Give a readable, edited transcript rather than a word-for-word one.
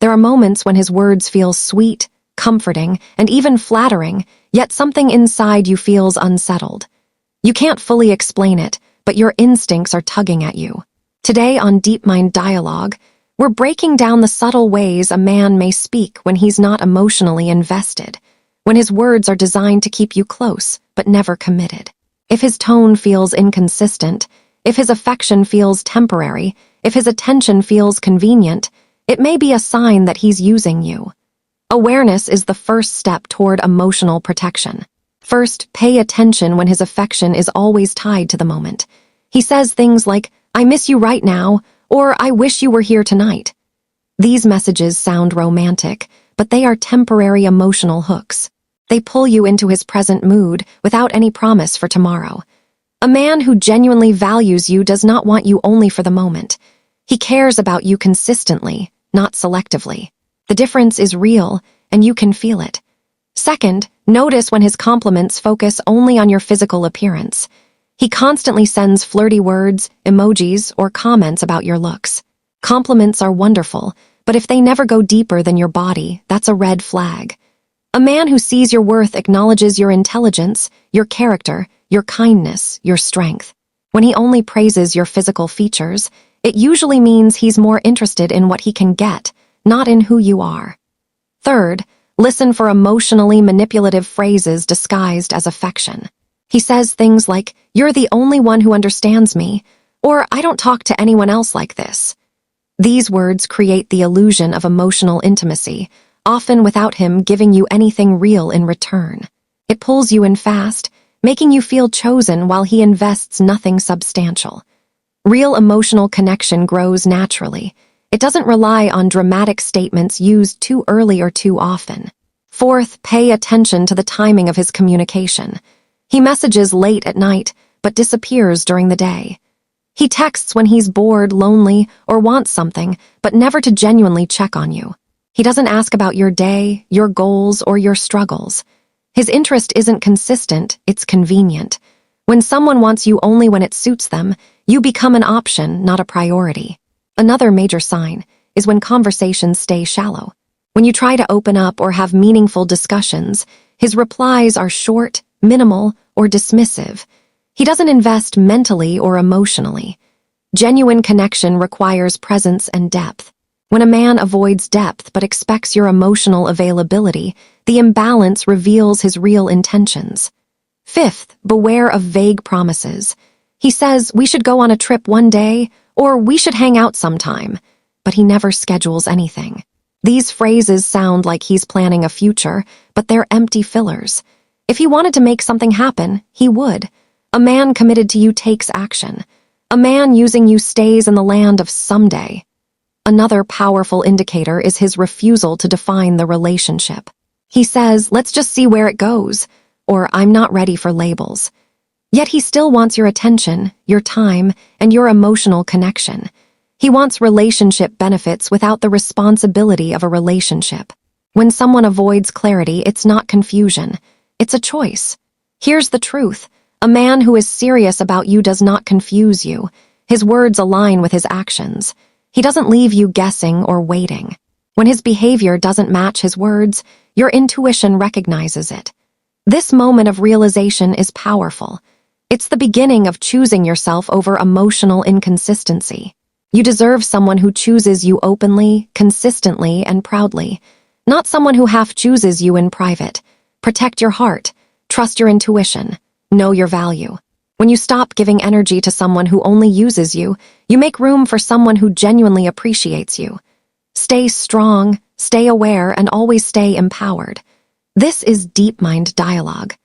There are moments when his words feel sweet, comforting, and even flattering, yet something inside you feels unsettled. You can't fully explain it, but your instincts are tugging at you. Today on Deep Mind Dialogue, we're breaking down the subtle ways a man may speak when he's not emotionally invested, when his words are designed to keep you close, but never committed. If his tone feels inconsistent, if his affection feels temporary, if his attention feels convenient, it may be a sign that he's using you. Awareness is the first step toward emotional protection. First, pay attention when his affection is always tied to the moment. He says things like, "I miss you right now," or "I wish you were here tonight." These messages sound romantic, but they are temporary emotional hooks. They pull you into his present mood without any promise for tomorrow. A man who genuinely values you does not want you only for the moment. He cares about you consistently, not selectively. The difference is real, and you can feel it. Second, notice when his compliments focus only on your physical appearance. He constantly sends flirty words, emojis, or comments about your looks. Compliments are wonderful, but if they never go deeper than your body, that's a red flag. A man who sees your worth acknowledges your intelligence, your character, your kindness, your strength. When he only praises your physical features, it usually means he's more interested in what he can get, not in who you are. Third, listen for emotionally manipulative phrases disguised as affection. He says things like, "You're the only one who understands me," or "I don't talk to anyone else like this." These words create the illusion of emotional intimacy, often without him giving you anything real in return. It pulls you in fast, making you feel chosen while he invests nothing substantial. Real emotional connection grows naturally. It doesn't rely on dramatic statements used too early or too often. Fourth, pay attention to the timing of his communication. He messages late at night, but disappears during the day. He texts when he's bored, lonely, or wants something, but never to genuinely check on you. He doesn't ask about your day, your goals, or your struggles. His interest isn't consistent, it's convenient. When someone wants you only when it suits them, you become an option, not a priority. Another major sign is when conversations stay shallow. When you try to open up or have meaningful discussions, his replies are short, minimal, or dismissive. He doesn't invest mentally or emotionally. Genuine connection requires presence and depth. When a man avoids depth but expects your emotional availability, the imbalance reveals his real intentions. Fifth, beware of vague promises. He says, "We should go on a trip one day," or "We should hang out sometime," but he never schedules anything. These phrases sound like he's planning a future, but they're empty fillers. If he wanted to make something happen, he would. A man committed to you takes action. A man using you stays in the land of someday. Another powerful indicator is his refusal to define the relationship. He says, "Let's just see where it goes," or "I'm not ready for labels." Yet he still wants your attention, your time, and your emotional connection. He wants relationship benefits without the responsibility of a relationship. When someone avoids clarity, it's not confusion. It's a choice. Here's the truth. A man who is serious about you does not confuse you. His words align with his actions. He doesn't leave you guessing or waiting. When his behavior doesn't match his words, your intuition recognizes it. This moment of realization is powerful. It's the beginning of choosing yourself over emotional inconsistency. You deserve someone who chooses you openly, consistently, and proudly, not someone who half chooses you in private. Protect your heart, trust your intuition, know your value. When you stop giving energy to someone who only uses you, you make room for someone who genuinely appreciates you. Stay strong, stay aware, and always stay empowered. This is Deep Mind Dialogue.